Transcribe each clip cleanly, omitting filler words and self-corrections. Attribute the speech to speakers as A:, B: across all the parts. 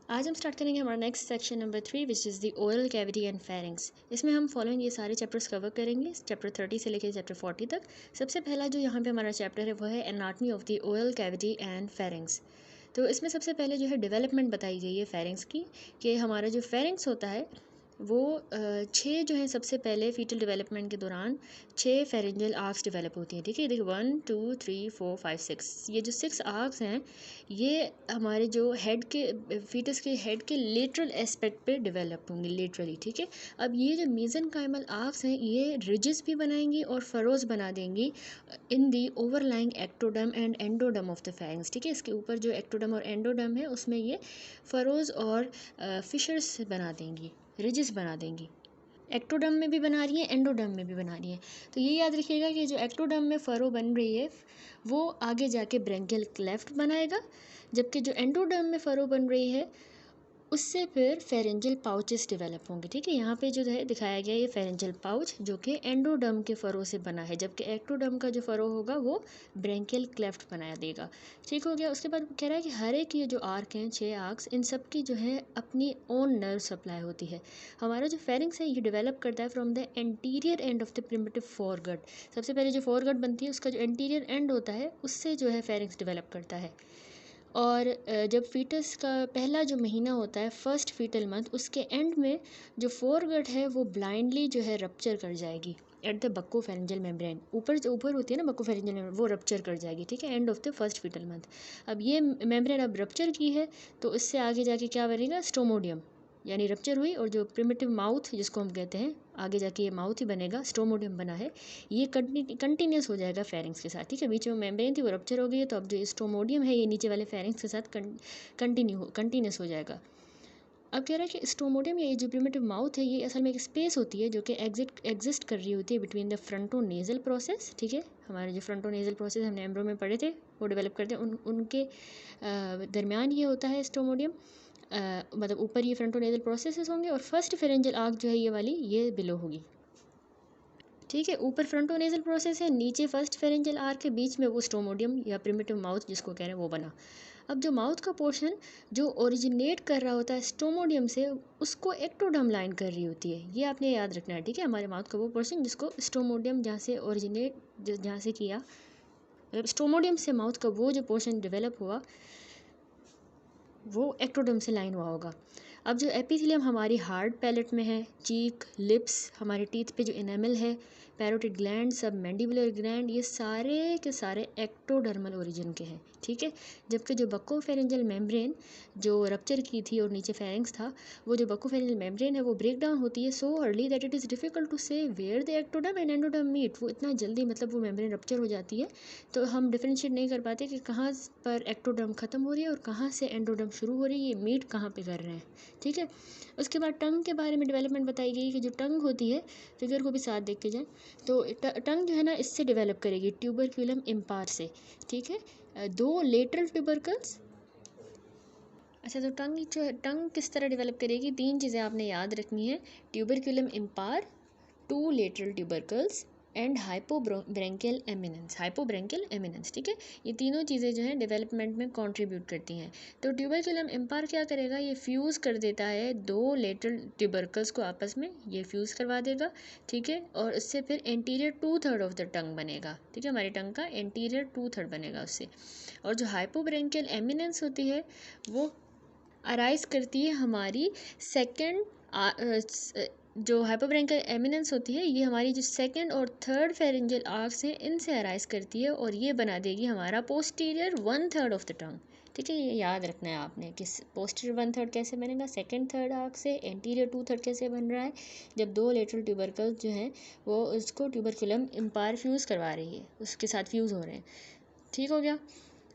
A: आज हम स्टार्ट करेंगे हमारा next section number 3 which is the oral cavity and pharynx. इसमें हम फॉलोइंग ये सारे चैप्टर्स कवर करेंगे, चैप्टर 30 से लेकर चैप्टर 40 तक। सबसे पहला जो यहाँ पे हमारा चैप्टर है वो है anatomy of the oral cavity and pharynx. तो इसमें सबसे पहले जो है डेवलपमेंट बताई गई है फेरिंग्स की, कि हमारा जो फेरिंग्स होता है वो 6 जो है सबसे पहले फीटल डेवलपमेंट के दौरान 6 फेरेंजियल आर्क्स डेवलप होती हैं। ठीक है, देखिए 1 2 3 4 5 6, ये जो 6 आर्क्स हैं ये हमारे जो हेड के फीटस के हेड के लेटरल एस्पेक्ट पे डेवलप होंगी लेटरली। ठीक है, अब ये जो मेसेनकाइमल आर्क्स हैं ये रिजेस भी बनाएंगी और फरोज बना देंगी in the overlying ectoderm and endoderm of the pharynx. ठीक है, इसके ऊपर जो एक्टोडम और एंडोडम है उसमें ये फरोज और फिशर्स बना देंगी, रिजेस बना देंगी। एक्टोडम में भी बना रही है, एंडोडम में भी बना रही है। तो ये याद रखिएगा कि जो एक्टोडम में फरो बन रही है वो आगे जाके ब्रेंकियल क्लेफ्ट बनाएगा, जबकि जो एंडोडम में फरो बन रही है उससे फिर फेरेंजियल पाउचेस डेवलप होंगे। ठीक है, यहाँ पे जो है दिखाया गया ये फेरेंजियल पाउच जो कि एंडोडम के फरो से बना है, जबकि एक्टोडम का जो फरो होगा वो ब्रेंकियल क्लेफ्ट बनाया देगा। ठीक हो गया। उसके बाद कह रहा है कि हर एक ये जो आर्क हैं 6 आर्क्स, इन सब की जो है अपनी ओन नर्व सप्लाई होती है। हमारा जो फेरिंग्स है ये डेवलप करता है from the anterior and of the primitive foregut. सबसे पहले जो फोरगट बनती है उसका जो एंटीरियर एंड होता है उससे जो है फेरिंग्स डेवलप करता है। और जब फीटस का पहला जो महीना होता है फर्स्ट फीटल मंथ, उसके एंड में जो फोरगट है वो ब्लाइंडली जो है रप्चर कर जाएगी एट द बक्कोफेरेंजियल मेम्ब्रेन। ऊपर जो ऊपर होती है ना बक्कोफेरेंजियल मेम्ब्रेन, वो रप्चर कर जाएगी। ठीक है, end of the first fetal month. अब ये मेम्ब्रेन अब रप्चर की है तो इससे आगे जाके क्या बनेगा, स्टोमोडियम, यानी रप्चर हुई और जो प्रिमिटिव माउथ जिसको हम कहते हैं आगे जाके ये माउथ ही बनेगा, स्टोमोडियम बना है, ये कंटिन्यूस हो जाएगा फेरिंग्स के साथ। ठीक है, बीच में मेम्ब्रेन थी वो रप्चर हो गई है, तो अब जो स्टोमोडियम है ये नीचे वाले फेरिंग्स के साथ कंटिन्यूस हो जाएगा। अब कह रहा है कि स्टोमोडियम या ये जो प्रिमिटिव माउथ है ये असल में एक स्पेस होती है जो कि एग्जिस्ट कर रही होती है between the fronto nasal process. ठीक है, हमारे जो फ्रंटो नेजल प्रोसेस हमने एम्ब्रो में पढ़े थे वो डेवलप करते हैं, उनके दरमियान ये होता है स्टोमोडियम। मतलब ऊपर ये फ्रंटो नेजल प्रोसेसेस होंगे और फर्स्ट फेरेंजियल आर्क जो है ये वाली ये बिलो होगी। ठीक है, ऊपर फ्रंटो नेजल प्रोसेस है, नीचे फर्स्ट फेरेंजियल आर्क के बीच में वो स्टोमोडियम या प्रिमिटिव माउथ जिसको कह रहे हैं वो बना। अब जो माउथ का पोर्शन जो ओरिजिनेट कर रहा होता है स्टोमोडियम से उसको एक्टोडर्म लाइन कर रही होती है, ये आपने याद रखना है। ठीक है, हमारे माउथ का वो पोर्शन जिसको स्टोमोडियम जहाँ से ओरिजिनेट जहाँ से किया, मतलब स्टोमोडियम से माउथ का वो जो पोर्शन डेवलप हुआ वो एक्टोडर्म से लाइन हुआ होगा। अब जो एपिथेलियम हमारी हार्ड पैलेट में है, चीक, लिप्स, हमारे टीथ पे जो इनेमल है, पैरोटिड ग्लैंड, सब मैंडिबुलर ग्लैंड, ये सारे के सारे एक्टोडर्मल ओरिजिन के हैं। ठीक है, जबकि जो बक्कोफेरेंजियल मेम्ब्रेन जो रप्चर की थी और नीचे फेरिंग्स था, वो जो बक्कोफेरेंजियल मेम्ब्रेन है वो ब्रेक डाउन होती है so early that it is difficult to say where the ectoderm and endoderm meet. वो इतना जल्दी मतलब वो मेम्ब्रेन रप्चर हो जाती है तो हम डिफ्रेंशिएट नहीं कर पाते कि कहाँ पर एक्टोडर्म ख़त्म हो रही है और कहाँ से एंडोडर्म शुरू हो रही है, ये मीट कहाँ पे कर रहे हैं। ठीक है, उसके बाद टंग के बारे में डेवलपमेंट बताई गई कि जो टंग होती है, फिगर को भी साथ देख के जाए तो टंग जो है ना इससे डेवलप करेगी ट्यूबरक्यूलम इम्पार से। ठीक है, 2 लेटरल ट्यूबरकल्स। अच्छा, तो टंग किस तरह डेवलप करेगी, 3 चीज़ें आपने याद रखनी है, ट्यूबरक्यूलम इम्पार, 2 लेटरल ट्यूबरकल्स एंड हाइपोब्रेंकियल एमिनेंस। ठीक है, ये तीनों चीज़ें जो हैं डेवलपमेंट में कंट्रीब्यूट करती हैं। तो ट्यूबरक्यूलम इम्पार क्या करेगा, ये फ्यूज़ कर देता है 2 लेटरल ट्यूबरकल्स को आपस में, ये फ्यूज़ करवा देगा। ठीक है, और उससे फिर एंटीरियर 2/3 ऑफ द टंग बनेगा। ठीक है, हमारी टंग का एंटीरियर 2/3 बनेगा उससे। और जो हाइपोब्रेंकियल एमिनेंस होती है वो अराइज करती है हमारी सेकेंड, जो हाइपोब्रेंकियल एमिनेंस होती है ये हमारी जो सेकंड और थर्ड फेरेंजियल आर्क्स हैं इनसे अराइज करती है और ये बना देगी हमारा पोस्टीरियर 1/3 ऑफ द टंग। ठीक है, ये याद रखना है आपने कि पोस्टीरियर 1/3 कैसे बनेगा, सेकंड थर्ड आर्क से, एंटीरियर 2/3 कैसे बन रहा है, जब 2 लेटरल ट्यूबरकल्स जो हैं वो उसको ट्यूबरक्यूलम इम्पार फ्यूज़ करवा रही है, उसके साथ फ्यूज़ हो रहे हैं। ठीक हो गया।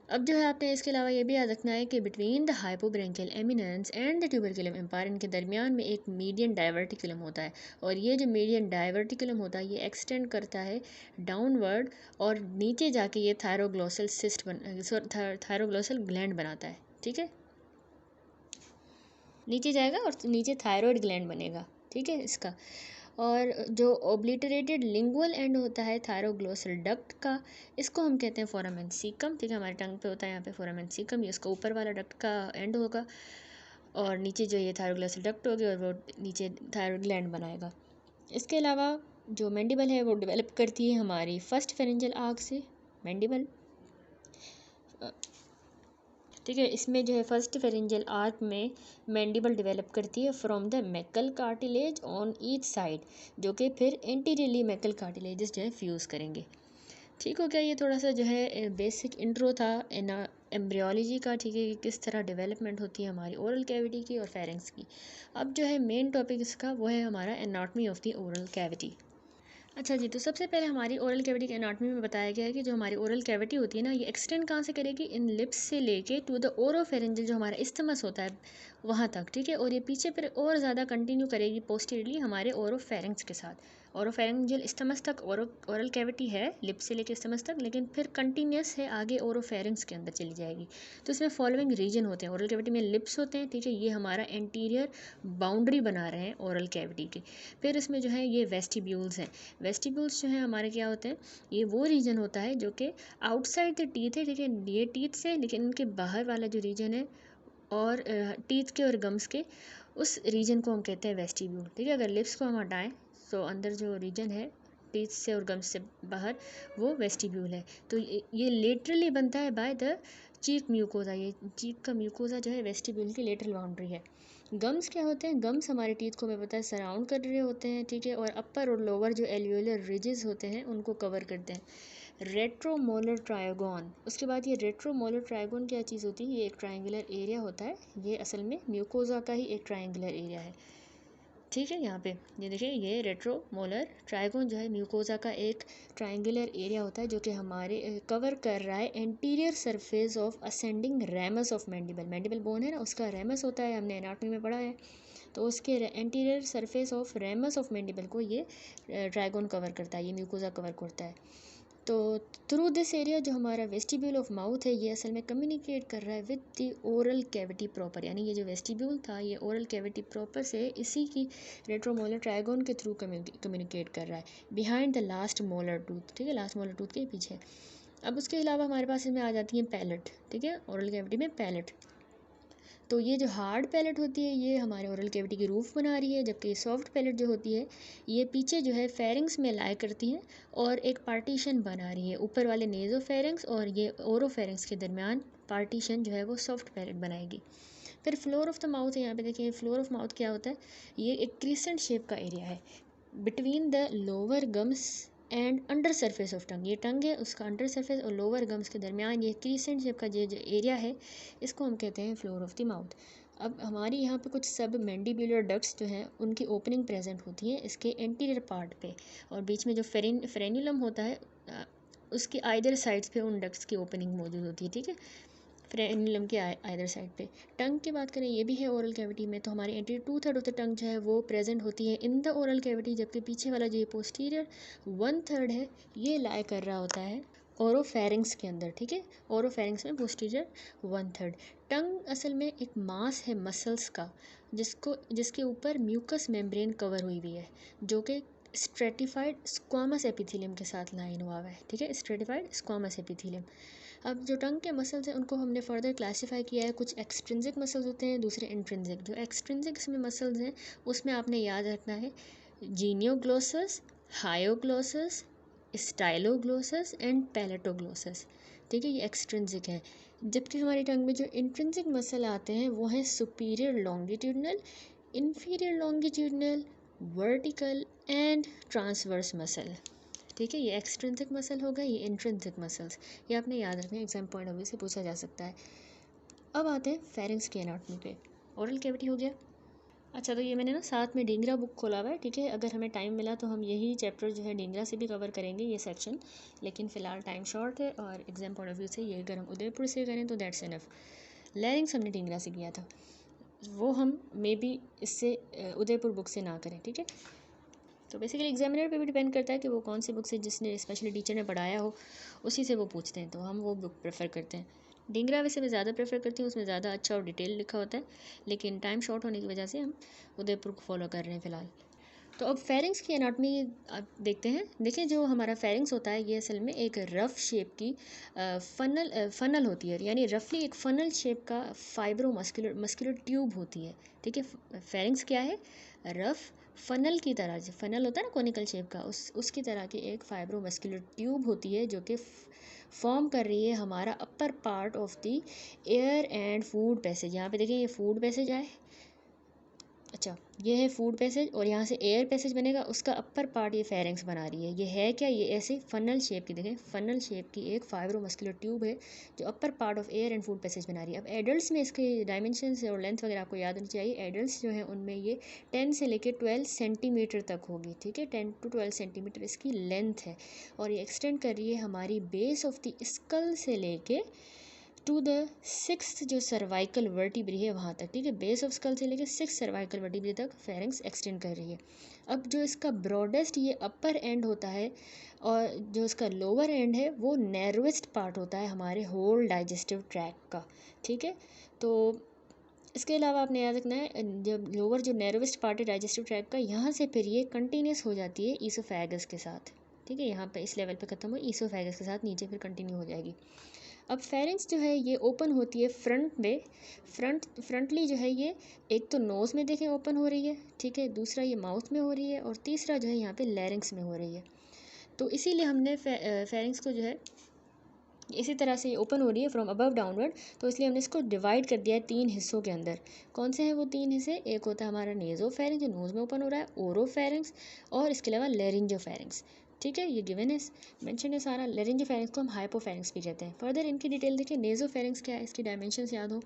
A: अब जो है आपने इसके अलावा ये भी याद रखना है कि between the hypobranchial eminence and the tuberculum impar, इनके दरमियान में एक मीडियन डाइवर्टिकुलम होता है और ये जो मीडियन डाइवर्टिकुलम होता है ये एक्सटेंड करता है डाउनवर्ड और नीचे जाके ये थायरोग्लोसल थायरोग्लोसल ग्लैंड बनाता है। ठीक है, नीचे जाएगा और नीचे थायरॉयड ग्लैंड बनेगा। ठीक है इसका, और जो ओब्लिटरेटेड लिंगुअल एंड होता है थायरोग्लोसल डक्ट का, इसको हम कहते हैं फोरामेन सीकम। ठीक है, हमारे टंग पे होता है यहाँ पे फोरामेन सीकम, ये उसका ऊपर वाला डक्ट का एंड होगा। और नीचे जो ये थायरोग्लॉसल डक्ट होगी और वो नीचे थायरॉइड ग्लैंड बनाएगा। इसके अलावा जो मैंडिबल है वो डेवलप करती है हमारी फर्स्ट फेरेंजियल आर्क से मैंडिबल। ठीक है, इसमें जो है फर्स्ट फेरेंजियल आर्क में मैंडिबल डेवलप करती है from the Maikal cartilage on each side, जो कि फिर एंटीरियरली मैकल कार्टिलेजेस जो है फ्यूज़ करेंगे। ठीक हो गया, ये थोड़ा सा जो है बेसिक इंट्रो था एम्ब्रियोलॉजी का। ठीक है, कि किस तरह डेवलपमेंट होती है हमारी ओरल कैविटी की और फेरेंक्स की। अब जो है मेन टॉपिक इसका वो है हमारा anatomy of the oral cavity. अच्छा जी, तो सबसे पहले हमारी ओरल कैविटी के एनाटॉमी में बताया गया है कि जो हमारी ओरल कैविटी होती है ना, ये एक्सटेंड कहाँ से करेगी, इन लिप्स से लेके टू द ओरोफेरेंजियल जो हमारा इस्थमस होता है वहाँ तक। ठीक है, और ये पीछे फिर और ज़्यादा कंटिन्यू करेगी पोस्टीरियरली हमारे ओरोफेरेंक्स के साथ। ओरोफेरेंजियल इस्थमस तक ओरल कैविटी है लिप्स से लेके इस्थमस तक, लेकिन फिर कंटिन्यूस है आगे ओरोफेरेंक्स के अंदर चली जाएगी। तो इसमें फॉलोइंग रीजन होते हैं। ओरल कैविटी में लिप्स होते हैं, ठीक है, ये हमारा एंटीरियर बाउंड्री बना रहे हैं ओरल कैविटी के। फिर इसमें जो है ये वेस्टिब्यूल्स हैं। वेस्टिब्यूल्स जो है हमारे क्या होते हैं, ये वो रीजन होता है जो कि आउटसाइड द टीथ है। ठीक है, ये टीथ से लेकिन इनके बाहर वाला जो रीजन है और टीथ के और गम्स के, उस रीजन को हम कहते हैं वेस्टिब्यूल। ठीक है, अगर लिप्स को हम हटाएं तो अंदर जो रीजन है टीथ से और गम्स से बाहर वो वेस्टिब्यूल है। तो ये लेटरली बनता है बाय द चीक म्यूकोजा। ये चीक का म्यूकोजा जो है वेस्टिब्यूल की लेटरल बाउंड्री है। गम्स क्या होते हैं, गम्स हमारे टीथ को हमें पता है सराउंड कर रहे होते हैं। ठीक है, और अपर और लोअर जो एल्वियोलर रिजेस होते हैं उनको कवर करते हैं। रेट्रोमोलर ट्रायगोन, उसके बाद ये रेट्रोमोलर ट्रायगोन क्या चीज़ होती है, ये एक ट्रायंगुलर एरिया होता है। ये असल में म्यूकोजा का ही एक ट्रायंगुलर एरिया है। ठीक है, यहाँ पे ये देखिए, ये रेट्रोमोलर ट्रायगोन जो है म्यूकोजा का एक ट्रायंगुलर एरिया होता है जो कि हमारे कवर कर रहा है anterior surface of ascending ramus of mandible. Mandible bone है ना, उसका रेमस होता है, हमने एनाटॉमी में पढ़ा है। तो उसके anterior surface of ramus of mandible को ये ट्रायगोन कवर करता है, ये म्यूकोजा कवर करता है। तो थ्रू दिस एरिया जो हमारा वेस्टिब्यूल ऑफ माउथ है, ये असल में कम्युनिकेट कर रहा है with the oral cavity proper. यानी ये जो वेस्टिब्यूल था ये ओरल कैविटी प्रॉपर से इसी की रेट्रोमोलर ट्रायगोन के थ्रू कम्युनिकेट कर रहा है behind the last molar tooth. ठीक है, लास्ट मोलर टूथ के पीछे। अब उसके अलावा हमारे पास इसमें आ जाती है पैलेट। ठीक है, ओरल कैविटी में पैलेट। तो ये जो हार्ड पैलेट होती है ये हमारे ओरल कैविटी की रूफ बना रही है, जबकि सॉफ्ट पैलेट जो होती है ये पीछे जो है फेरिंग्स में लाई करती है और एक पार्टीशन बना रही है। ऊपर वाले नेज़ो फेरिंग्स और ये ओरो फेरिंग्स के दरमियान पार्टीशन जो है वो सॉफ्ट पैलेट बनाएगी। फिर फ्लोर ऑफ द माउथ है, यहाँ पे देखिए फ्लोर ऑफ माउथ क्या होता है, ये एक क्रिसेंट शेप का एरिया है between the lower gums and under surface of tongue. ये टंग है, उसका अंडर सरफेस और लोअर गम्स के दरमियान ये क्रीसेंट शेप का जो एरिया है इसको हम कहते हैं फ्लोर ऑफ द माउथ। अब हमारी यहाँ पे कुछ सब मैंडिबुलर डक्ट्स जो हैं उनकी ओपनिंग प्रेजेंट होती है इसके एंटीरियर पार्ट पे, और बीच में जो फ्रेन्यूलम होता है उसकी आइदर साइड्स पे उन डक्ट्स की ओपनिंग मौजूद होती है। ठीक है, फ्रेन्यूलम के आइदर साइड पे। टंग की बात करें, ये भी है ओरल कैविटी में, तो हमारी एंटीरियर 2/3 ऑफ द टंग जो है वो प्रेजेंट होती है इन द ओरल कैविटी, जबकि पीछे वाला जो ये पोस्टीरियर 1/3 है ये लाई कर रहा होता है ओरोफेरिंग्स के अंदर। ठीक है, ओरोफेरिंग्स में पोस्टीरियर 1/3। टंग असल में एक मास है मसल्स का जिसके ऊपर म्यूकस मेम्ब्रेन कवर हुई हुई है जो कि स्ट्रेटिफाइड स्क्वामस एपिथेलियम के साथ लाइन हुआ है। ठीक है, स्ट्रेटिफाइड स्क्वामस एपिथेलियम। अब जो टंग के मसल्स हैं उनको हमने फर्दर क्लासीफाई किया है, कुछ एक्सट्रिंसिक मसल्स होते हैं, दूसरे इंट्रिंसिक। जो एक्सट्रिंसिक इसमें मसल्स हैं उसमें आपने याद रखना है जीनियोग्लोसस, हायोग्लोसस, स्टाइलोग्लोसस एंड पैलेटोग्लोसस। ठीक है, ये एक्सट्रिंसिक है। जबकि हमारी टंग में जो इंट्रिंसिक मसल आते हैं वो हैं superior longitudinal, inferior longitudinal, vertical and transverse muscle. ठीक है, ये एक्सट्रिंसिक मसल हो गए, ये इंट्रिंसिक मसल्स, ये आपने याद रखना है, एग्जाम पॉइंट ऑफ व्यू से पूछा जा सकता है। अब आते हैं फेरिंग्स की एनाटॉमी पे। ओरल कैविटी हो गया। अच्छा, तो ये मैंने ना साथ में डींगरा बुक खोला हुआ है। ठीक है, अगर हमें टाइम मिला तो हम यही चैप्टर जो है डींगरा से भी कवर करेंगे ये सेक्शन, लेकिन फ़िलहाल टाइम शॉर्ट है और एग्जाम पॉइंट ऑफ व्यू से ये अगर हम उदयपुर से करें तो दैट्स इनफ। लैरिंग्स हमने डींगरा से किया था, वो हम मे बी इससे उदयपुर बुक से ना करें। ठीक है, तो बेसिकली एग्जामिनर पे भी डिपेंड करता है कि वो कौन सी बुक से जिसने स्पेशली टीचर ने पढ़ाया हो उसी से वो पूछते हैं, तो हम वो बुक प्रेफर करते हैं। डींगरा वैसे मैं ज़्यादा प्रेफर करती हूँ, उसमें ज़्यादा अच्छा और डिटेल लिखा होता है, लेकिन टाइम शॉर्ट होने की वजह से हम उदयपुर को फॉलो कर रहे हैं फ़िलहाल। तो अब फेरिंग्स की एनाटॉमी आप देखते हैं। देखिए जो हमारा फेरिंग्स होता है ये असल में एक रफ़ शेप की फनल होती है, यानी रफली एक फनल शेप का फाइब्रो मस्कुलर ट्यूब होती है। ठीक है, फेरिंग्स क्या है? रफ़ फनल की तरह, जो फनल होता है ना कोनिकल शेप का, उसकी तरह की एक फाइब्रो मस्कुलर ट्यूब होती है जो कि फॉर्म कर रही है हमारा upper part of the air and food passage. यहाँ पे देखें ये फूड पैसेज है, अच्छा ये है फूड पैसेज, और यहाँ से एयर पैसेज बनेगा, उसका अपर पार्ट ये फेरिंग्स बना रही है। ये है क्या? ये ऐसे फनल शेप की, देखें फनल शेप की एक फाइब्रोमस्कुलर ट्यूब है जो upper part of air and food passage बना रही है। अब एडल्ट्स में इसके डायमेंशंस और लेंथ वगैरह आपको याद होनी चाहिए। एडल्ट्स जो है उनमें ये 10 से लेकर 12 सेंटीमीटर तक होगी। ठीक है, 10 to 12 सेंटीमीटर इसकी लेंथ है, और ये एक्सटेंड कर रही है हमारी बेस ऑफ द स्कल से लेके टू द 6th जो सर्वाइकल वर्टिब्री है वहाँ तक। ठीक है, बेस ऑफ स्कल से लेकर 6th सर्वाइकल वर्टिब्री तक फेरिंग्स एक्सटेंड कर रही है। अब जो इसका ब्रॉडेस्ट ये अपर एंड होता है, और जो इसका लोअर एंड है वो नैरोएस्ट पार्ट होता है हमारे होल डाइजेस्टिव ट्रैक का। ठीक है, तो इसके अलावा आपने याद रखना है जब लोअर जो नैरोएस्ट पार्ट है डाइजेस्टिव ट्रैक का, यहाँ से फिर ये कंटिन्यूस हो जाती है ईसोफेगस के साथ। ठीक है, यहाँ पे इस लेवल पे ख़त्म हो, ईसोफेगस के साथ नीचे फिर कंटिन्यू हो जाएगी। अब फेरिंग्स जो है ये ओपन होती है फ्रंट में, फ्रंटली जो है ये एक तो नोज़ में देखें ओपन हो रही है, ठीक है, दूसरा ये माउथ में हो रही है, और तीसरा जो है यहाँ पे लैरिंग्स में हो रही है। तो इसीलिए हमने फेरिंग्स को जो है इसी तरह से ओपन हो रही है फ्रॉम अबव डाउनवर्ड, तो इसलिए हमने इसको डिवाइड कर दिया है 3 हिस्सों के अंदर। कौन से हैं वो 3 हिस्से? एक होता है हमारा नेज़ोफेरिंग्स जो नोज़ में ओपन हो रहा है, ओरोफेरिंग्स, और इसके अलावा लेरिंजोफेरिंग्स। ठीक है, ये गिवन है, मेंशन है सारा। लेरिंजोफेरिंग्स को हम हाइपोफेरिंग्स भी कहते हैं। फर्दर इनकी डिटेल देखिए। नेज़ोफेरिंग्स क्या है, इसकी डायमेंशंस याद हो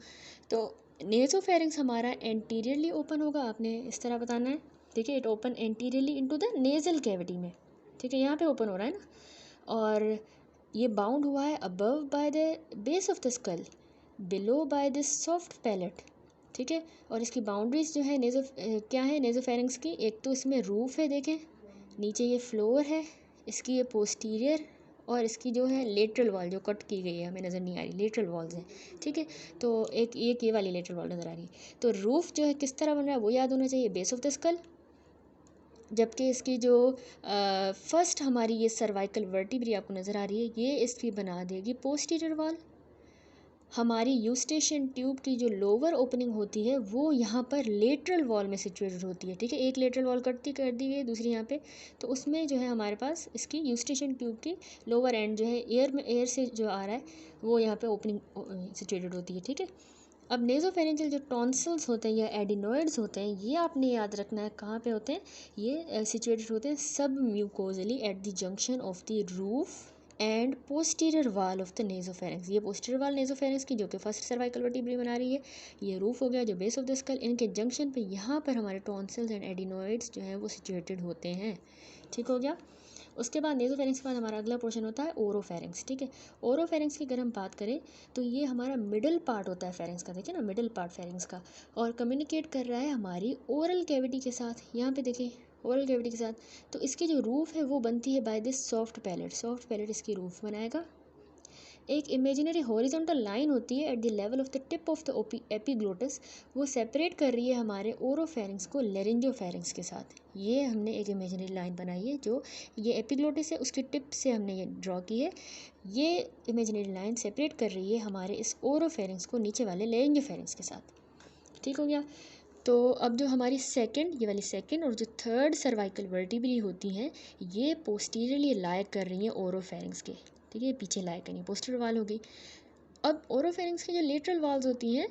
A: तो नेज़ोफेरिंग्स हमारा एंटीरियरली ओपन होगा, आपने इस तरह बताना है। ठीक है, it open anteriorly into the nasal cavity में। ठीक है, यहाँ पे ओपन हो रहा है ना, और ये बाउंड हुआ है above by the base of the school, below by the soft palate. ठीक है, और इसकी बाउंड्रीज जो है क्या है नेज़ोफेरिंग्स की? एक तो इसमें रूफ है, देखें नीचे ये फ्लोर है, इसकी ये पोस्टीरियर, और इसकी जो है लेटरल वॉल जो कट की गई है हमें नज़र नहीं आ रही, लेटरल वॉल्स हैं। ठीक है, तो एक ये वाली लेटरल वॉल नज़र आ रही है। तो रूफ जो है किस तरह बन रहा है वो याद होना चाहिए, बेस ऑफ द स्कल, जबकि इसकी जो फर्स्ट हमारी ये सर्वाइकल वर्टिब्री आपको नज़र आ रही है, ये इसकी बना देगी पोस्टीरियर वॉल। हमारी यूस्टेशियन ट्यूब की जो लोअर ओपनिंग होती है वो यहाँ पर लेटरल वॉल में सिचुएटेड होती है। ठीक है, एक लेटरल वॉल कर दी गई है, दूसरी यहाँ पे, तो उसमें जो है हमारे पास इसकी यूस्टेशियन ट्यूब की लोअर एंड जो है एयर से जो आ रहा है वो यहाँ पे ओपनिंग सिचुएटेड होती है। ठीक है, अब नेज़ोफेरेंजियल जो टॉन्सिल्स होते हैं या एडिनोइड्स होते हैं, ये आपने याद रखना है कहाँ पे होते हैं। ये सिचुएटेड होते हैं submucosally at the junction of the roof and posterior wall of the nasopharynx. ये पोस्टीरियर वाल नेज़ोफेरेंक्स की जो कि फर्स्ट सर्वाइकल वर्टिब्री बना रही है, ये रूफ हो गया जो बेस ऑफ द स्कल, इनके जंक्शन पे यहाँ पर हमारे टॉन्सिल्स एंड एडिनोइड्स जो हैं वो सिचुएटेड होते हैं। ठीक हो गया। उसके बाद नेज़ोफेरिंग्स के बाद हमारा अगला पोर्शन होता है ओरोफेरिंग्स। ठीक है, ओरोफेरिंग्स की अगर हम बात करें तो ये हमारा मिडिल पार्ट होता है फेरिंग्स का, देखिए ना मिडिल पार्ट फेरिंग्स का, और कम्युनिकेट कर रहा है हमारी ओरल कैविटी के साथ। यहाँ पे देखें ओरल कैविटी के साथ, तो इसकी जो रूफ है वो बनती है by this soft palate. Soft palate इसकी रूफ बनाएगा। एक इमेजिनरी हॉरिजॉन्टल लाइन होती है at the level of the tip of the epiglottis, वो सेपरेट कर रही है हमारे ओरोफेरिंग्स को लेरिंजोफेरिंग्स के साथ। ये हमने एक इमेजिनरी लाइन बनाई है, जो ये एपिग्लोटिस है उसकी टिप से हमने ये ड्रॉ की है। ये इमेजिनरी लाइन सेपरेट कर रही है हमारे इस ओरोफेरिंग्स को नीचे वाले लेरिंजोफेरिंग्स के साथ। ठीक हो गया। तो अब जो हमारी ये वाली सेकंड और जो थर्ड सर्वाइकल वर्टिब्री होती हैं, ये पोस्टीरियरली लाइ कर रही हैं ओरोफेरिंग्स के। ठीक है, पीछे लाइ करेंगे, पोस्टीरियर वाल हो गई। अब ओरोफेरिंग्स की जो लेटरल वाल्स होती हैं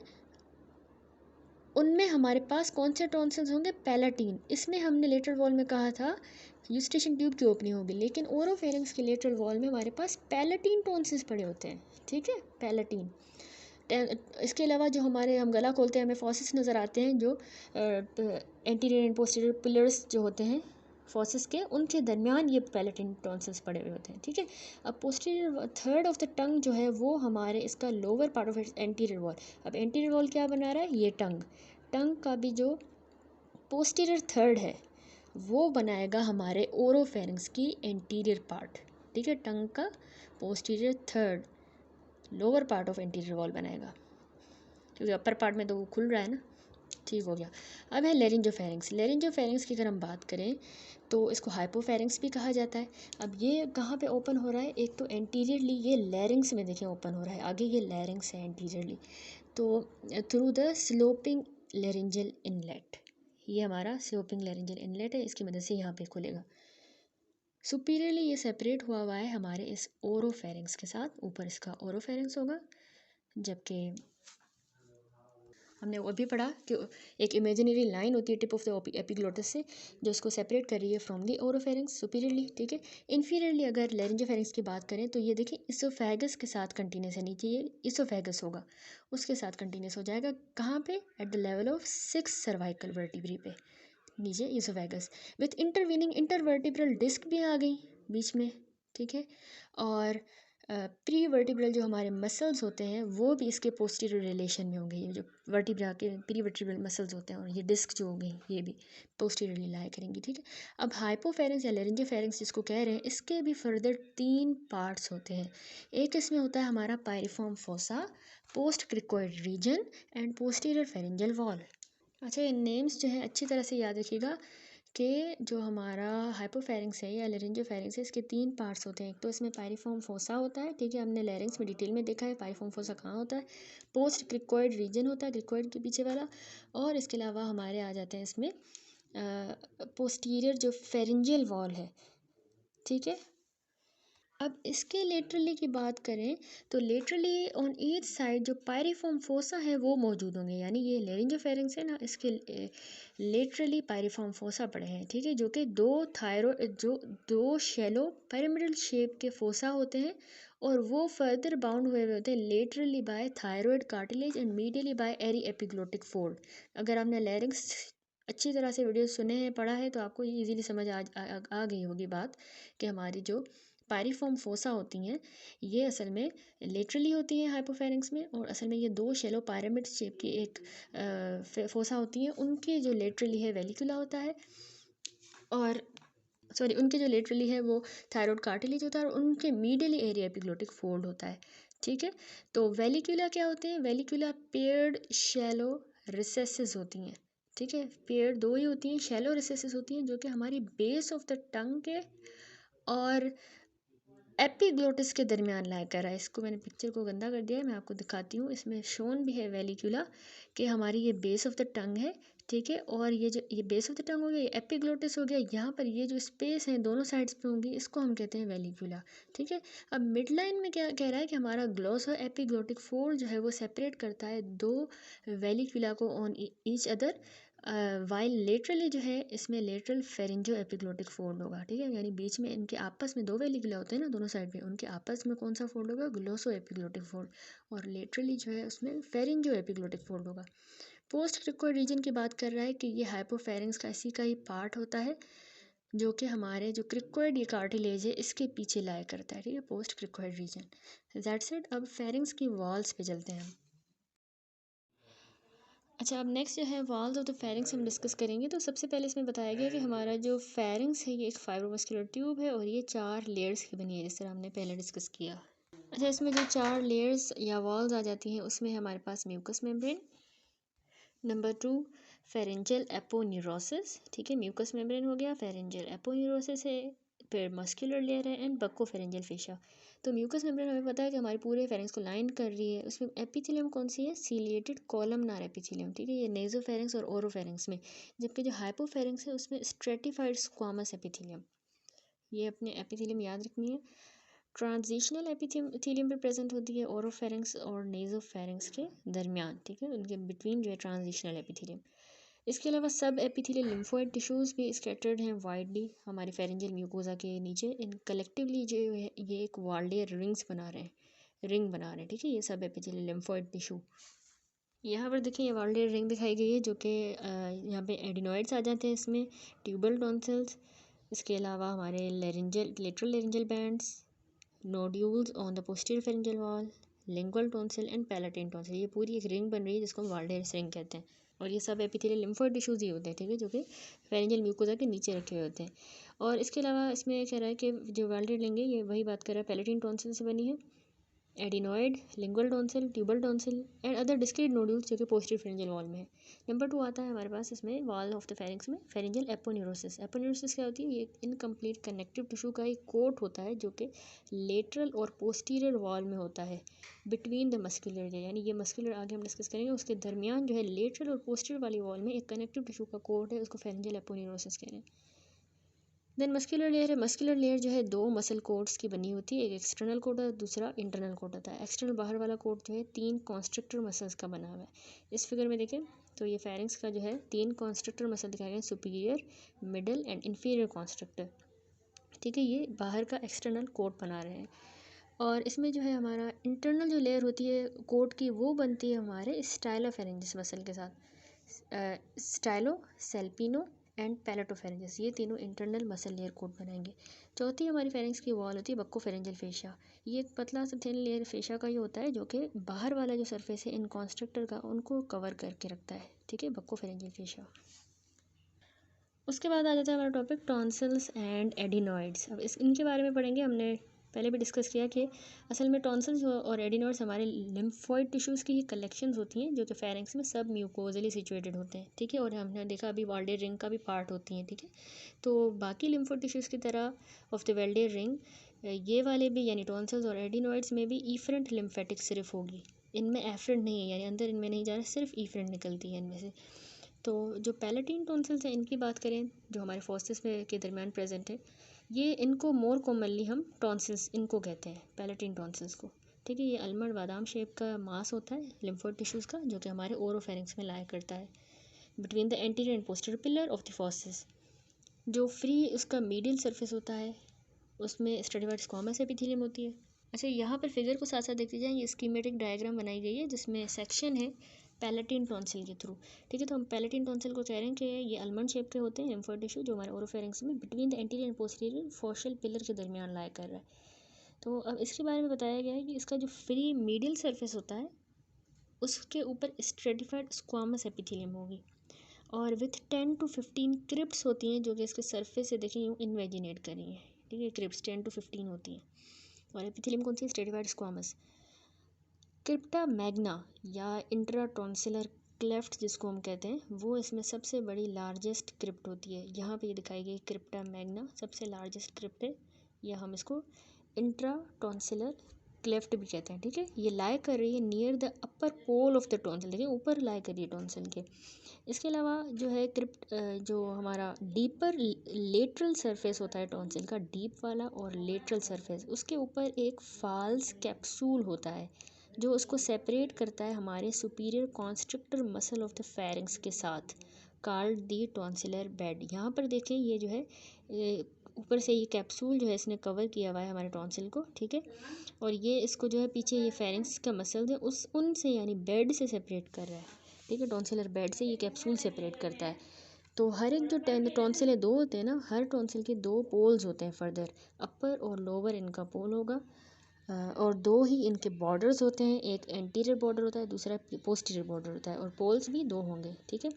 A: उनमें हमारे पास कौन से टॉन्सिल्स होंगे? पैलाटीन। इसमें हमने लेटरल वॉल में कहा था यूस्टेशियन ट्यूब की ओपनिंग होगी, लेकिन ओरोफेरिंग्स के लेटरल वॉल में हमारे पास पैलाटीन टॉन्सिल्स पड़े होते हैं। ठीक है, पैलाटीन। इसके अलावा जो हम गला खोलते हैं हमें फॉसिस नज़र आते हैं, जो एंटीरियर एंड पोस्टीरियर पिलर्स जो होते हैं फॉसिस के, उनके दरमियान ये पैलेटिन टॉन्सिल्स पड़े हुए होते हैं। ठीक है, अब posterior third of the tongue जो है वो हमारे इसका lower part of anterior wall. अब एंटीरियर वॉल क्या बना रहा है? ये टंग का भी जो पोस्टीरियर थर्ड है वो बनाएगा हमारे ओरोफेरिंग्स की एंटीरियर पार्ट। ठीक है, टंग का posterior third lower part of anterior wall बनाएगा, क्योंकि अपर पार्ट में तो वो खुल रहा है ना। ठीक हो गया। अब है लेरिंजोफेरिंक्स। लेरिंजोफेरिंक्स की अगर हम बात करें तो इसको हाइपोफेरिंक्स भी कहा जाता है। अब ये कहाँ पे ओपन हो रहा है? एक तो एंटीरियरली ये लैरिंग्स में देखें ओपन हो रहा है, आगे ये लैरिंग्स है एंटीरियरली, तो through the sloping laryngeal inlet, ये हमारा स्लोपिंग लेरिंजल इनलेट है, इसकी मदद से यहाँ पे खुलेगा। सुपीरियरली ये सेपरेट हुआ है हमारे इस ओरोफेरिंक्स के साथ, ऊपर इसका ओरोफेरिंक्स होगा, जबकि हमने वो भी पढ़ा कि एक इमेजिनरी लाइन होती है टिप ऑफ द एपिग्लोटिस से, जो इसको सेपरेट कर रही है फ्रॉम द ओरोफेरिंक्स सुपीरियरली, ठीक है। इन्फीरियरली अगर लेरिंजोफेरिंक्स की बात करें तो ये देखिए इसोफेगस के साथ कंटिन्यूस है, नीचे ये इसोफेगस होगा, उसके साथ कंटिन्यूस हो जाएगा, कहाँ पे? At the level of 6 cervical vertebra पे, नीचे oesophagus with intervening intervertebral disc भी आ गई बीच में, ठीक है। और प्री वर्टिब्रल जो हमारे मसल्स होते हैं वो भी इसके पोस्टीरियर रिलेशन में होंगे, ये जो वर्टिब्रा के प्री वर्टिब्रल मसल्स होते हैं और ये डिस्क जो होंगे ये भी पोस्टीरियरली लाई करेंगी, ठीक है। अब हाइपोफेरेंस या लेरिंजोफेरेंस जिसको कह रहे हैं, इसके भी फर्दर 3 पार्ट्स होते हैं। एक इसमें होता है हमारा piriform fossa, post cricoid region and posterior pharyngeal wall. अच्छा, ये नेम्स जो हैं अच्छी तरह से याद रखिएगा कि जो हमारा हाइपोफेरिंक्स है या लेरिंजोफेरिंक्स है, इसके 3 पार्ट्स होते हैं। एक तो इसमें पायरिफॉर्म फोसा होता है, ठीक है, हमने लेरिंग्स में डिटेल में देखा है पायरिफॉर्म फोसा कहाँ होता है। पोस्ट क्रिकोइड रीजन होता है, क्रिकोइड के पीछे वाला, और इसके अलावा हमारे आ जाते हैं इसमें पोस्टीरियर जो फेरेंजियल वॉल है, ठीक है। अब इसके लेटरली की बात करें तो लेटरली ऑन ईच साइड जो पायरिफॉर्म फोसा है वो मौजूद होंगे, यानी ये लेरिंजोफेरिंक्स है ना, इसके लेटरली पायरिफॉर्म फोसा पड़े हैं, ठीक है, जो कि दो शैलो पिरामिडल शेप के फोसा होते हैं, और वो फर्दर बाउंड हुए होते हैं laterally by thyroid cartilage and medially by aryepiglottic fold. अगर आपने लैरिंक्स अच्छी तरह से वीडियो सुने हैं, पढ़ा है, तो आपको इजीली समझ आ गई होगी बात कि हमारी जो पायरिफॉर्म फोसा होती हैं ये असल में लेटरली होती हैं हाइपोफेरिंक्स में, और असल में ये 2 शैलो पिरामिड शेप की एक फोसा होती हैं, उनके जो लेटरली है वेलिकुला होता है, और सॉरी उनके जो लेटरली है वो थायरॉयड कार्टिलेज होता है, और उनके मीडियली एरिया एपिग्लोटिक फोल्ड होता है, ठीक है। तो वेलिकुला क्या होते हैं? वेलिकुला पेयर्ड शैलो रिसेसेस होती हैं, ठीक है, पेयर्ड 2 ही होती हैं, शैलो रिसेसेस होती हैं, जो कि हमारी बेस ऑफ द टंग के और एपिग्लोटिस के दरमियान लाई कर रहा है। इसको मैंने पिक्चर को गंदा कर दिया है, मैं आपको दिखाती हूँ, इसमें शोन भी है वेलिकुला कि हमारी ये बेस ऑफ द टंग है, ठीक है, और ये बेस ऑफ द टंग हो गया, ये एपिग्लोटिस हो गया, यहाँ पर ये जो स्पेस है दोनों साइड्स पे होंगी, इसको हम कहते हैं वेलिकुला, ठीक है। अब मिड लाइन में क्या कह रहा है कि हमारा ग्लॉस और एपिग्लोटिक फोल्ड जो है वो सेपरेट करता है 2 वेलिकुला को on each other, while laterally जो है इसमें लेटरल फेरेंजो एपिग्लोटिक फोल्ड होगा, ठीक है, यानी बीच में इनके आपस में 2 वेलिकुला होते हैं ना दोनों साइड पे, उनके आपस में कौन सा फोल्ड होगा? ग्लोसो एपिग्लोटिक फोल्ड, और लेटरली जो है उसमें फेरेंजो एपिग्लोटिक फोल्ड होगा। पोस्ट क्रिकोइड रीजन की बात कर रहा है कि ये हाइपोफेरिंक्स का इसी का ही पार्ट होता है, जो कि हमारे जो क्रिकोइड ये कार्टिलेज है इसके पीछे लाया करता है, ठीक है, post cricoid region. That's it. अब फेरिंक्स की वॉल्स पे चलते हैं हम। अच्छा, अब नेक्स्ट जो है वॉल्स ऑफ द फेरिंक्स हम डिस्कस करेंगे। तो सबसे पहले इसमें बताया गया कि हमारा जो फेरिंक्स है ये एक फाइब्रोमस्कुलर ट्यूब है, और ये 4 लेयर्स की बनी है, जिस तरह हमने पहले डिस्कस किया। अच्छा, इसमें जो 4 लेयर्स या वॉल्स आ जाती हैं उसमें हमारे पास mucous membrane, number 2 pharyngeal aponeurosis, ठीक है, म्यूकस मेम्ब्रेन हो गया, फेरेंजियल एपोन्यूरोसिस है, फिर मस्कुलर लेयर है, एंड बक्को फेरेंजियल फेशिया। तो म्यूकस मेम्ब्रेन हमें पता है कि हमारे पूरे फेरिंक्स को लाइन कर रही है, उसमें एपिथेलियम कौन सी है? सीलिएटेड कॉलमनार एपिथेलियम, ठीक है, ये नेजोफेरिंक्स और ओरोफेरिंक्स में, जबकि जो हाइपोफेरिंक्स है उसमें स्ट्रेटिफाइड स्क्वामस एपिथेलियम। ये अपने एपिथेलियम याद रखनी है। ट्रांजिशनल एपिथेलियम पे प्रेजेंट होती है ओरोफेरिंक्स और नेजोफेरिंक्स के दरमियान, ठीक है, उनके बिटवीन जो है ट्रांजिशनल एपिथेलियम। इसके अलावा सब एपिथेलियल लिम्फोइड टिश्यूज़ भी स्कैटर्ड हैं वाइडली हमारे फेरेंजियल म्यूकोजा के नीचे, इन कलेक्टिवली जो है ये एक वाल्डेयर रिंग बना रहे हैं, ठीक है, ये सब एपिथेलियल लिम्फोइड टिश्यू। यहाँ पर देखिए ये वाल्डेयर रिंग दिखाई गई है, जो कि यहाँ पे एडिनोइड्स आ जाते हैं इसमें, ट्यूबल टॉन्सिल्स, इसके अलावा हमारे lateral laryngeal bands, nodules on the posterior pharyngeal wall, lingual tonsil and palatine tonsil, ये पूरी एक रिंग बन रही है जिसको हम वाल्डेयर रिंग कहते हैं, और ये सब एपिथेलियल लिम्फोइड टिश्यूज़ ही होते हैं, ठीक है, जो कि फेरेंजियल म्यूकोजा के नीचे रखे हुए होते हैं। और इसके अलावा इसमें कह रहा है कि जो वाल्डेयर रिंग है ये वही बात कर रहा है पैलेटाइन टॉन्सिल से बनी है, adenoid, lingual tonsil, tubal tonsil and other discrete nodules जो कि पोस्टीरियर फेरेंजियल वॉल में है। नंबर 2 आता है हमारे पास इसमें वॉल ऑफ द फेरिंक्स में फेरेंजियल एपोन्यूरोसिस। एपोन्यूरोसिस क्या होती है? ये एक इनकम्प्लीट कनेक्टिव टिश्यू का एक कोट होता है जो कि लेटरल और पोस्टीरियर वॉल में होता है बिटवीन द मस्कुलर लेयर, यानी ये मस्कुलर आगे हम डिस्कस करेंगे, उसके दरमियान जो है लेटरल और पोस्टीरियर वाली वॉल में एक कनेक्टिव टिश्यू का कोट है, उसको फेरेंजियल एपोन्यूरोसिस कह रहे हैं। देन मस्कुलर लेयर है। मस्कुलर लेयर जो है दो मसल कोट्स की बनी होती है, एक एक्सटर्नल कोट है, दूसरा इंटरनल कोट होता है। एक्सटर्नल बाहर वाला कोट जो है 3 कॉन्स्ट्रिक्टर मसल्स का बना हुआ है। इस फिगर में देखें तो ये फेरिंक्स का जो है 3 कॉन्स्ट्रिक्टर मसल दिखाए गए, superior, middle and inferior constrictor. ठीक है, ये बाहर का एक्सटर्नल कोट बना रहे हैं। और इसमें जो है हमारा इंटरनल जो लेयर होती है कोट की, वो बनती है हमारे स्टाइलोफेरेंजिस मसल के साथ। स्टाइलो, सेल्पिनो एंड पैलेटोफेरेंजिस, ये तीनों इंटरनल मसल लेयर कोट बनाएंगे। चौथी हमारी फेरिंक्स की वॉल होती है बक्कोफेरेंजियल फेशिया। ये एक पतला सा थिन लेयर फेशिया का ही होता है जो कि बाहर वाला जो सरफेस है इन कॉन्स्ट्रक्टर का, उनको कवर करके रखता है। ठीक है, बक्कोफेरेंजियल फेशिया। उसके बाद आ जाता है हमारा टॉपिक टॉन्सिल्स एंड एडिनॉइड्स। अब इनके बारे में पढ़ेंगे। हमने पहले भी डिस्कस किया कि असल में टॉन्सिल्स और एडिनॉइड्स हमारे लिम्फोइड टिश्यूज़ की ही कलेक्शंस होती हैं जो कि फेरिंक्स में सब म्यूकोजली सिचुएटेड होते हैं। ठीक है, और हमने देखा अभी वाल्डे रिंग का भी पार्ट होती हैं। ठीक है, तो बाकी लिम्फोइड टिश्यूज़ की तरह ऑफ द वेल्डे रिंग ये वाले भी यानी टॉन्सिल्स और एडिनॉइड्स में भी ईफरेंट लिम्फेटिक सिर्फ होगी, इनमें एफरेंट नहीं है, यानी अंदर इनमें नहीं जा रहा, सिर्फ ईफरेंट निकलती है इनमें से। तो जो पैलेटिन टॉन्सिल्स हैं इनकी बात करें, जो हमारे फॉसेस में के दरमियान प्रेजेंट है, ये इनको मोर कॉमनली हम टॉन्सिल्स इनको कहते हैं, पैलेटिन टॉन्सिल्स को। ठीक है, ये अलमंड बादाम शेप का मास होता है लिम्फोइड टिश्यूज़ का जो कि हमारे ओरोफेरिंक्स में लाया करता है between the anterior and posterior pillar of the fauces. जो फ्री उसका मीडियल सरफेस होता है उसमें स्ट्रेटिफाइड स्क्वामस एपिथेलियम होती है। अच्छा, यहाँ पर फिगर को साथ साथ देखते जाएँ, ये स्कीमेटिक डायग्राम बनाई गई है जिसमें सेक्शन है पैलेटिन टॉन्सिल के थ्रू। ठीक है, तो हम पैलेटिन टॉन्सिल को कह रहे हैं कि ये अलमंड शेप के होते हैं लिम्फोइड टिश्यू जो हमारे ओरोफेरिंक्स में between the anterior and posterior faucial pillar के दरमियान लाया कर रहा है। तो अब इसके बारे में बताया गया है कि इसका जो फ्री मीडियल सरफेस होता है उसके ऊपर स्ट्रेटिफाइड स्क्वामस एपिथेलियम होगी और विथ 10 to 15 क्रिप्ट्स होती हैं जो कि इसके सरफेस से देखें यूँ इन्वेजिनेट कर रही हैं। ठीक है, क्रिप्ट्स 10 to 15 होती हैं। और एपिथेलियम कौन सी? Stratified squamous. क्रिप्टा मैग्ना या इंट्राटॉन्सिलर क्लेफ्ट जिसको हम कहते हैं, वो इसमें सबसे बड़ी लार्जेस्ट क्रिप्ट होती है। यहाँ पे ये दिखाई गई क्रिप्टा मैग्ना सबसे लार्जेस्ट क्रिप्ट है, या हम इसको इंट्राटॉन्सिलर क्लेफ्ट भी कहते हैं। ठीक है, ये लाई कर रही है near the upper pole of the tonsil, देखिए ऊपर लाई कर रही है टॉन्सिल के। इसके अलावा जो है क्रिप्ट जो हमारा डीपर लेटरल सरफेस होता है टॉन्सिल का, डीप वाला और लेटरल सरफेस, उसके ऊपर एक फाल्स कैप्सूल होता है जो उसको सेपरेट करता है हमारे superior constrictor muscle of the pharynx के साथ, कॉल्ड दी टॉन्सिलर बेड। यहाँ पर देखें ये जो है ऊपर से ये कैप्सूल जो है इसने कवर किया हुआ है हमारे टॉन्सिल को। ठीक है, और ये इसको जो है पीछे ये फेरिंक्स का मसल है उस उनसे यानी बेड से सेपरेट कर रहा है। ठीक है, टॉन्सिलर बेड से ये कैप्सूल सेपरेट करता है। तो हर एक जो टॉन्सिल है दो होते हैं ना, हर टॉन्सिल के दो पोल्स होते हैं फर्दर, अपर और लोअर इनका पोल होगा। और दो ही इनके बॉर्डर्स होते हैं, एक एंटीरियर बॉर्डर होता है, दूसरा पोस्टीरियर बॉर्डर होता है, और पोल्स भी दो होंगे। ठीक है,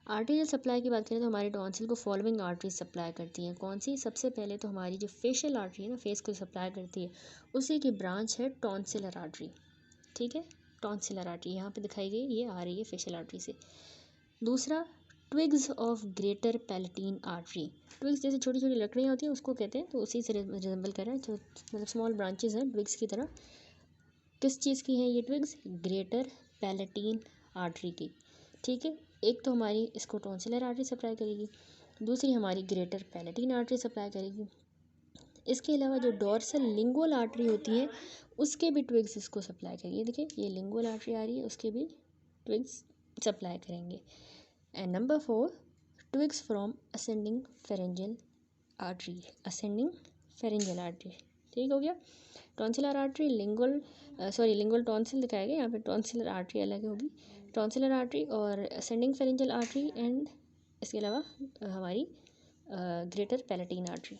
A: आर्टेरियल सप्लाई की बात करें तो हमारे टॉन्सिल को फॉलोइंग आर्टरीज सप्लाई करती हैं। कौन सी? सबसे पहले तो हमारी जो फेशियल आर्टरी है ना, फेस को सप्लाई करती है, उसी की ब्रांच है टॉन्सिलर आर्टरी। ठीक है, टॉन्सिलर आर्टरी यहाँ पे दिखाई गई, ये आ रही है फेशियल आर्टरी से। दूसरा twigs of greater palatine artery. Twigs जैसे छोटी छोटी लकड़ियाँ होती हैं उसको कहते हैं, तो उसी से रिजेंबल कर रहा है, तो मतलब स्मॉल ब्रांचेस हैं ट्विग्स की तरह। किस चीज़ की हैं ये ट्विग्स? ग्रेटर पैलेटिन आर्टरी की। ठीक है, एक तो हमारी इसको टॉन्सिलर आर्टरी सप्लाई करेगी, दूसरी हमारी ग्रेटर पैलेटिन आर्टरी सप्लाई करेगी। इसके अलावा जो डॉर्सल लिंगुअल आर्टरी होती है उसके भी ट्विग्स इसको सप्लाई करेगी। देखिए ये लिंगुअल आर्टरी आ रही है, उसके भी ट्विग्स सप्लाई करेंगे। And number 4, twigs from ascending pharyngeal artery, ascending pharyngeal artery. ठीक हो गया, टॉन्सिलर आर्टरी, लिंगुअल टॉन्सिल दिखाया गया, यहाँ पे टॉन्सिलर आर्टरी अलग होगी, टॉन्सिलर आर्टरी और असेंडिंग फेरेंजियल आर्टरी, एंड इसके अलावा हमारी ग्रेटर पैलेटिन आर्टरी।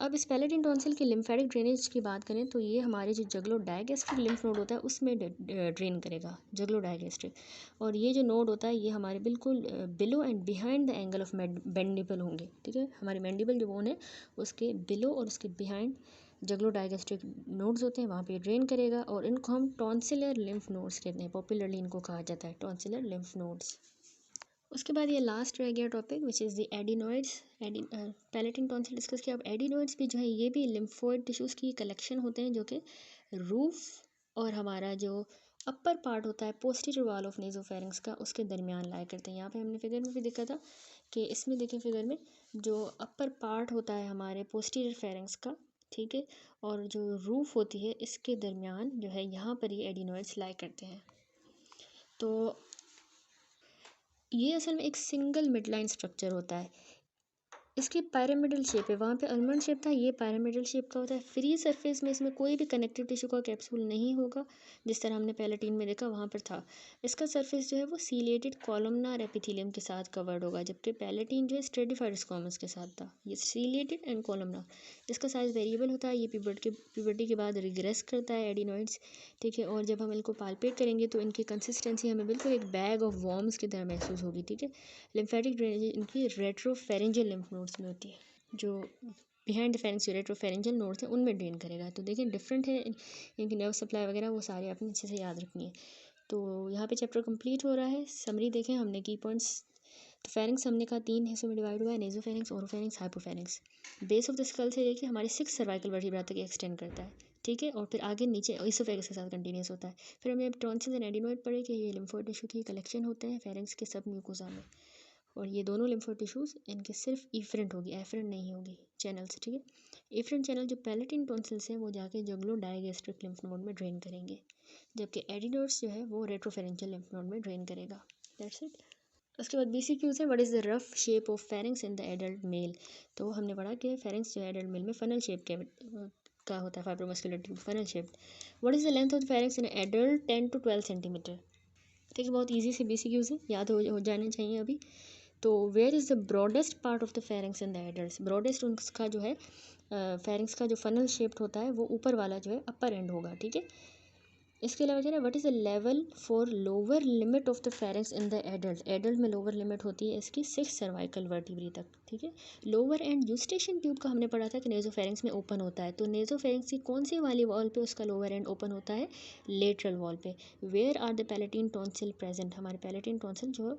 A: अब इस पैलेटिन टॉन्सिल की लिम्फेटिक ड्रेनेज की बात करें तो ये हमारे जो जगलो डायगेस्ट्रिक लिम्फ नोड होता है उसमें ड्रेन करेगा, जगलो डायगेस्ट्रिक। और ये जो नोड होता है ये हमारे बिल्कुल below and behind the angle of mandible होंगे। ठीक है, हमारी मैंडिबल जो बोन है उसके बिलो और उसके बिहाइंड जगलोडाइगेस्ट्रिक नोड्स होते हैं वहाँ पे ड्रेन करेगा, और इनको हम टॉन्सिलर लिम्फ नोड्स कहते हैं, पॉपुलरली इनको कहा जाता है टॉन्सिलर लिम्फ नोड्स। उसके बाद ये लास्ट रह गया topic which is the adenoids. Palatine tonsil discuss किया। अब एडिनॉइड्स भी जो है ये भी लिम्फोइड टिश्यूज़ की कलेक्शन होते हैं जो कि रूफ और हमारा जो अपर पार्ट होता है पोस्टीरियर वॉल ऑफ नेजोफेरिंक्स का उसके दरमियान लाया करते हैं। यहाँ पे हमने फिगर में भी देखा था कि इसमें देखें फिगर में जो अपर पार्ट होता है हमारे पोस्टीरियर फेरिंक्स का, ठीक है, और जो रूफ होती है इसके दरमियान जो है यहाँ पर ये एडिनॉइड्स लाया करते हैं। तो ये असल में एक सिंगल मिडलाइन स्ट्रक्चर होता है। इसकी पैरामिडल शेप है, वहाँ पे आलमंड शेप था, ये पैरामिडल शेप का होता है। फ्री सरफेस में इसमें कोई भी कनेक्टिव टिश्यू का कैप्सूल नहीं होगा, जिस तरह हमने पैलेटिन में देखा वहाँ पर था। इसका सरफेस जो है वो सीलिएटेड कॉलमनार एपिथेलियम के साथ कवर्ड होगा, जबकि पैलेटिन जो है स्ट्रेटिफाइड स्क्वामस के साथ था। ये सीलिएटेड एंड कॉलमनार। इसका साइज़ वेरिएबल होता है, ये प्यूबर्टी के बाद रिग्रेस करता है एडिनॉइड्स, ठीक है। और जब हम इनको पाल्पेट करेंगे तो इनकी कंसिस्टेंसी हमें बिल्कुल एक बैग ऑफ वॉर्म्स की तरह महसूस होगी, ठीक है। लिम्फेटिक ड्रेनेज इनकी रेट्रोफेरेंजियल लिम्फ नोड्स में होती है, जो बिहाइंड द फेरेंक्स रेट्रोफेरेंजियल नोड्स हैं उनमें ड्रेन करेगा। तो देखिए डिफरेंट है इनकी नर्व सप्लाई वगैरह, वो सारे आपने अच्छे से याद रखनी है। तो यहाँ पे चैप्टर कंप्लीट हो रहा है। समरी देखें हमने की पॉइंट्स। तो फेरिंक्स हमने कहा 3 हिस्सों में डिवाइड हुआ है, nasopharynx, oropharynx, hypopharynx. Base of the skull से देखिए हमारे 6 सर्वाइकल वर्टिब्रा तक एक्सटेंड करता है, ठीक है, और फिर आगे नीचे इसोफेगस के साथ कंटिन्यूस होता है। फिर हमने टॉन्सिल्स एंड एडिनॉइड पढ़े कि ये लिम्फोइड टिश्यू की कलेक्शन होते हैं फेरिंक्स के सब म्यूकोसा में, और ये दोनों लिम्फोइड टिश्यूज़ इनके सिर्फ इफरेंट होगी, एफरेंट नहीं होगी चैनल्स, ठीक है। इफरेंट चैनल जो पैलेटिन टॉन्सिल्स हैं वो जाके जगलोडाइगेस्ट्रिक लिम्फ नोड में ड्रेन करेंगे, जबकि एडिनॉइड्स जो है वो रेट्रोफेरेंजियल लिम्फ नोड में ड्रेन करेगा। That's it. उसके बाद BCQs है, what is the rough shape of pharynx in the adult mail. तो हमने पढ़ा कि फेरिंक्स जो है एडल्ट मेल में फनल शेप का होता है, fibromuscular tube funnel shape. What is the length of the pharynx in adult 10 to 12 centimetre, ठीक है। बहुत ईजी से BCQs है, याद हो जाने चाहिए अभी। तो where is the broadest part of the pharynx in the adults. Broadest उनका जो है फेरिंक्स का जो फनल शेप्ड होता है वो ऊपर वाला जो है अपर एंड होगा, ठीक है। इसके अलावा कह रहे हैं what is the level for lower limit of the pharynx in the adult. Adult में लोअर लिमिट होती है इसकी 6 सर्वाइकल वर्टिब्री तक, ठीक है। लोअर एंड यूस्टेशियन ट्यूब का हमने पढ़ा था कि नेजोफेरिंक्स में ओपन होता है, तो नेजोफेरिंक्स की कौन सी वाली वॉल पे उसका लोअर एंड ओपन होता है, लेटरल वॉल पे। Where are the palatine tonsil present, हमारे पैलेटिन टॉन्सिल जो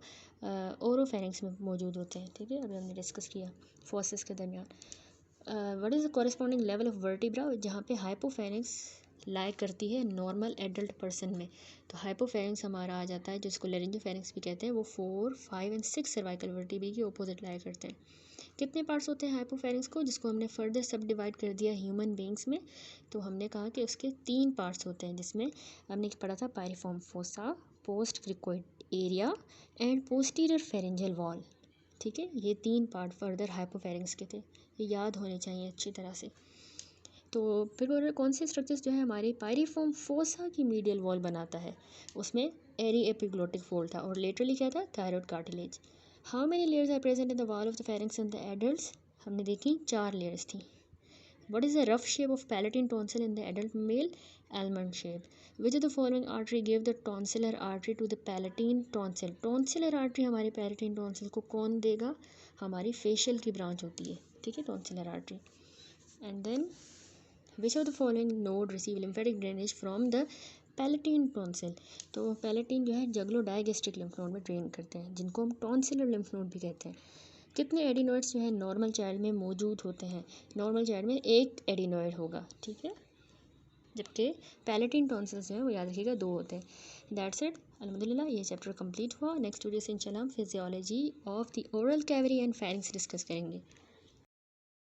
A: ओरोफेरिंक्स में मौजूद होते हैं, ठीक है, अभी हमने डिस्कस किया फॉसेस के दरमियान। What is the corresponding level of vertebra, जहाँ पे हाइपोफेरिंक्स लाई करती है नॉर्मल एडल्ट पर्सन में। तो हाइपोफेरिंक्स हमारा आ जाता है जिसको लेरिंजोफेरिंक्स भी कहते हैं, वो 4, 5 एंड 6 सर्वाइकल वर्टिब्री के ऑपोजिट लाई करते हैं। कितने पार्ट्स होते हैं हाइपोफेरिंक्स को, जिसको हमने फर्दर सब डिवाइड कर दिया ह्यूमन बींग्स में। तो हमने कहा कि उसके 3 पार्ट्स होते हैं, जिसमें हमने पढ़ा था piriform fossa, post cricoid area and posterior pharyngeal wall, ठीक है। ये 3 पार्ट फर्दर हाइपोफेरिंक्स के थे, ये याद होने चाहिए अच्छी तरह से। तो फिर बोल रहे कौन से स्ट्रक्चर्स जो है हमारी पायरिफॉर्म फोसा की मीडियल वॉल बनाता है, उसमें एरी एपिग्लोटिक फोल्ड था, और लेटरली क्या था, thyroid cartilage. How many layers are present in the wall of the pharynx in the adults, हमने देखी 4 लेयर्स थी। What is the rough shape of palatine tonsil in the adult male, almond shape. Which of the following artery gave the tonsillar artery to the palatine tonsil? Tonsillar artery हमारे palatine tonsil को कौन देगा, हमारी facial की branch होती है, ठीक है, tonsillar artery. And then which of the following node receive lymphatic drainage from the palatine tonsil. तो पैलेटिन जो है जगलोडाइगेस्ट्रिक लिम्फ नोड में ड्रेन करते हैं, जिनको हम टॉन्सिलर लिम्फ नोड भी कहते हैं। कितने एडिनॉइड्स जो है नॉर्मल चाइल्ड में मौजूद होते हैं, नॉर्मल चाइल्ड में 1 एडिनॉइड होगा, ठीक है, जबकि पैलेटिन टॉन्सिल्स जो है वो याद रखिएगा 2 होते हैं। दैट्स इट, अल्हम्दुलिल्लाह ये चैप्टर कंप्लीट हुआ। नेक्स्ट वीडियो से इंशाल्लाह हम physiology of the oral cavity and pharynx discuss करेंगे।